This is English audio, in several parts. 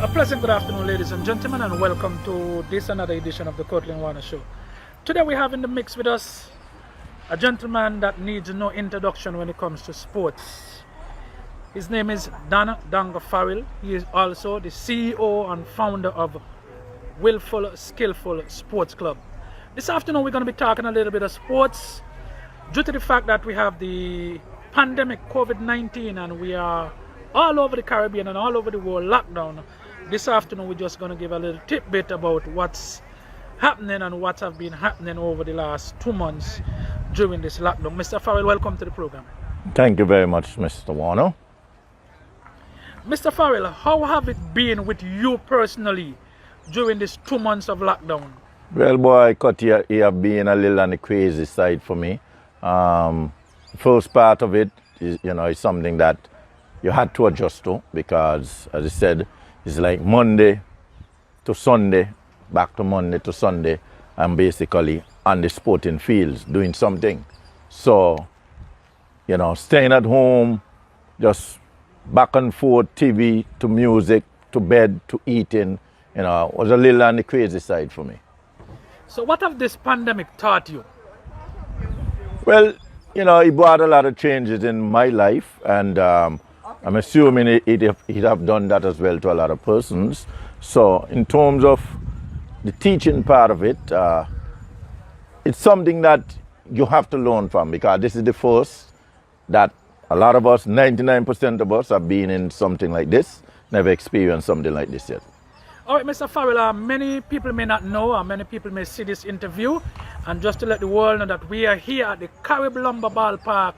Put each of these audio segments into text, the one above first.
A pleasant good afternoon, ladies and gentlemen, and welcome to this another edition of the Cortland Warner Show. Today we have in the mix with us a gentleman that needs no introduction when it comes to sports. His name is Don Farrell. He is also the CEO and founder of Willful Skillful Sports Club. This afternoon we're going to be talking a little bit of sports due to the fact that we have the pandemic COVID-19 and we are all over the Caribbean and all over the world lockdown. This afternoon we're just going to give a little tidbit about what's happening and what have been happening over the last 2 months during this lockdown. Mr. Farrell, welcome to the program. Thank you very much, Mr. Warner. Mr. Farrell, how have it been with you personally during these 2 months of lockdown? Well, boy, Cutty, you have been a little on the crazy side for me. The first part of it is, is something that you had to adjust to because, as I said, it's like Monday to Sunday, back to Monday to Sunday, I'm basically on the sporting fields doing something. So, staying at home, just back and forth, TV to music to bed to eating, was a little on the crazy side for me. So what have this pandemic taught you? Well, it brought a lot of changes in my life, and I'm assuming it have done that as well to a lot of persons. So in terms of the teaching part of it, it's something that you have to learn from because this is the first that a lot of us, 99% of us, have been in something like this, never experienced something like this yet. All right, Mr. Farrell, many people may not know, or many people may see this interview, and just to let the world know that we are here at the Carib Lumber Ballpark,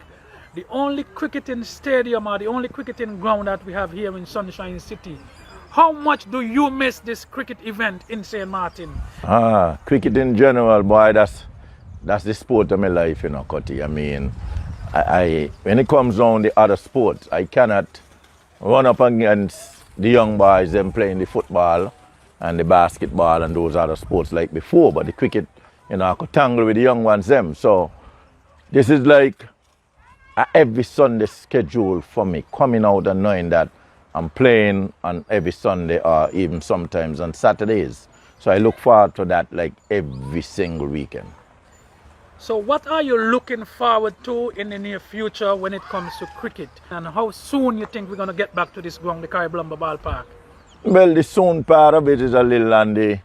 the only cricketing stadium or the only cricketing ground that we have here in Sunshine City. How much do you miss this cricket event in St. Martin? Cricket in general, boy, that's the sport of my life, Cutty. I mean, I when it comes down the other sports, I cannot run up against the young boys, them playing the football and the basketball and those other sports like before. But the cricket, I could tangle with the young ones, them. So this is like every Sunday schedule for me, coming out and knowing that I'm playing on every Sunday or even sometimes on Saturdays. So I look forward to that like every single weekend. So what are you looking forward to in the near future when it comes to cricket? And how soon you think we're going to get back to this ground, the Carib Lumber Ballpark? Well, the soon part of it is a little on the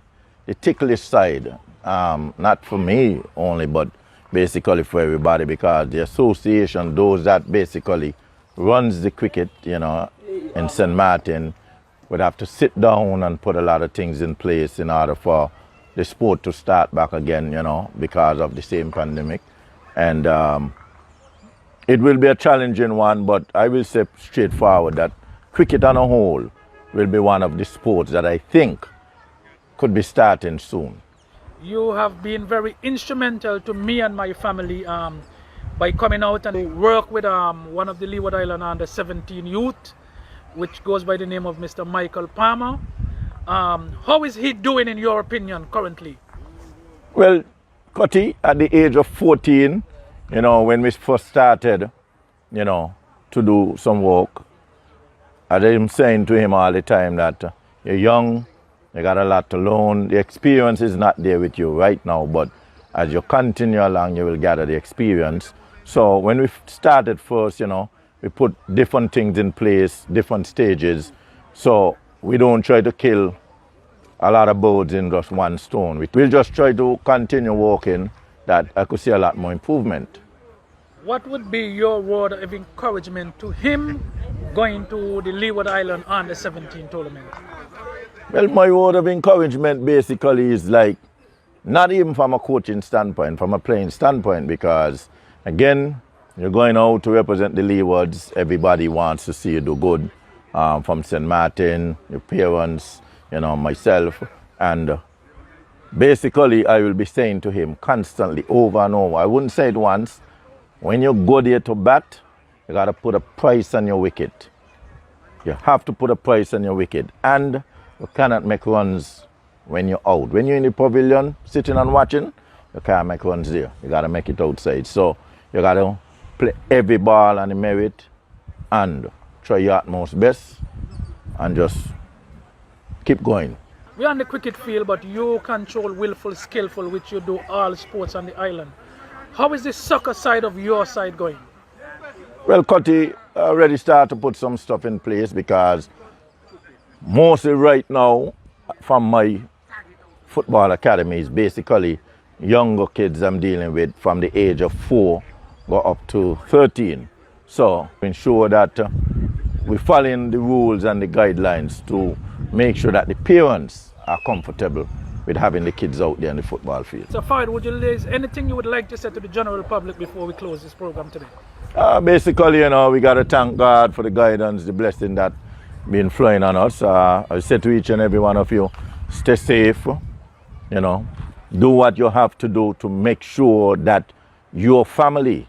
ticklish side. Not for me only, but basically for everybody, because the association, those that basically runs the cricket, in St. Martin, would have to sit down and put a lot of things in place in order for the sport to start back again, because of the same pandemic. And it will be a challenging one, but I will say straightforward that cricket on a whole will be one of the sports that I think could be starting soon. You have been very instrumental to me and my family by coming out and work with one of the Leeward Island under 17 youth, which goes by the name of Mr. Michael Palmer. How is he doing in your opinion currently? Well, Cutty, at the age of 14, when we first started, to do some work, I'm saying to him all the time that you're young, you got a lot to learn. The experience is not there with you right now, but as you continue along, you will gather the experience. So when we started first, we put different things in place, different stages. So we don't try to kill a lot of birds in just one stone. We'll just try to continue working that I could see a lot more improvement. What would be your word of encouragement to him going to the Leeward Island under 17 tournament? Well, my word of encouragement basically is like, not even from a coaching standpoint, from a playing standpoint, because again, you're going out to represent the Leewards. Everybody wants to see you do good. From St. Martin, your parents, myself. And basically, I will be saying to him constantly, over and over. I wouldn't say it once. When you go there to bat, you got to put a price on your wicket. You have to put a price on your wicket. And you cannot make runs when you're out. When you're in the pavilion, sitting and watching, you can't make runs there. You got to make it outside. So you got to play every ball on the merit and try your utmost best and just keep going. We're on the cricket field, but you control willful, skillful, which you do all sports on the island. How is the soccer side of your side going? Well, Cutty already started to put some stuff in place because mostly right now from my football academy is basically younger kids I'm dealing with from the age of 4 go up to 13. So ensure that we're following the rules and the guidelines to make sure that the parents are comfortable with having the kids out there in the football field. So Farrell, would you raise anything you would like to say to the general public before we close this program today? Basically, we got to thank God for the guidance, the blessing that been flowing on us. I say to each and every one of you, stay safe, do what you have to do to make sure that your family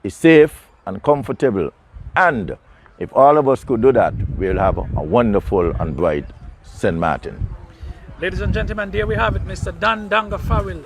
is safe and comfortable. And if all of us could do that, we'll have a wonderful and bright St. Martin. Ladies and gentlemen, there we have it, Mr. Don Farrell